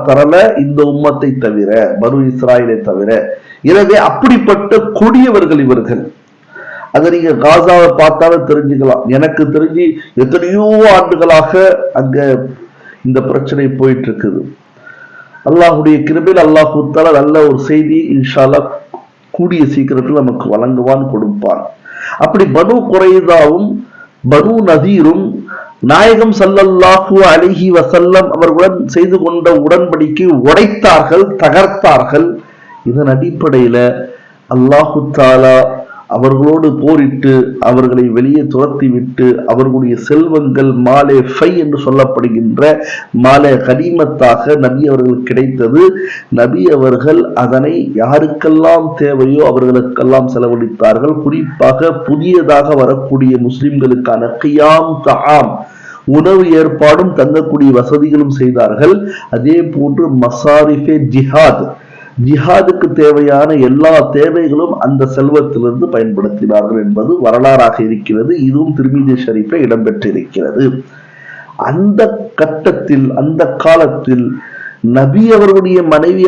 தரல இந்த உம்மத்தை தவிர, பனு இஸ்ராயலை தவிர. எனவே அப்படிப்பட்ட கொடியவர்கள் இவர்கள். அதை நீங்க காசாவை பார்த்தாலே தெரிஞ்சுக்கலாம். எனக்கு தெரிஞ்சு எத்தனையோ ஆண்டுகளாக அங்க இந்த பிரச்சனை போயிட்டு இருக்குது. அல்லாஹுடைய கிருபையில் அல்லாஹு தஆலா நல்ல ஒரு செய்தி இன்ஷா அல்லாஹ் கூடிய சீக்கிரத்தில் நமக்கு வழங்குவான், கொடுப்பான். அப்படி பனு குறைதாவும் பனு நதீரும் நாயகம் ஸல்லல்லாஹு அலைஹி வஸல்லம் அவர்களுடன் செய்து கொண்ட உடன்படிக்கை உடைத்தார்கள், தகர்த்தார்கள். இதன் அடிப்படையில அல்லாஹு தஆலா அவர்களோடு போரிட்டு அவர்களை வெளியே துரத்தி விட்டு அவர்களுடைய செல்வங்கள் மாலே ஃபை என்று சொல்லப்படுகின்ற மாலே கனிமத்தாக நபி அவர்கள் கிடைத்தது. நபி அவர்கள் அதனை யாருக்கெல்லாம் தேவையோ அவர்களுக்கெல்லாம் செலவழித்தார்கள். குறிப்பாக புதியதாக வரக்கூடிய முஸ்லிம்களுக்கான கியாம் தஆம் உணவு ஏற்பாடும் தங்கக்கூடிய வசதிகளும் செய்தார்கள். அதே போன்று மசாரிஃபே ஜிஹாத், ஜிஹாதுக்கு தேவையான எல்லா தேவைகளும் அந்த செல்வத்திலிருந்து பயன்படுத்தினார்கள் என்பது வரலாறாக இருக்கிறது. இதுவும் திர்மிதி ஷரீஃபில் இடம்பெற்றிருக்கிறது. அந்த கட்டத்தில், அந்த காலத்தில் நபி அவர்களுடைய மனைவி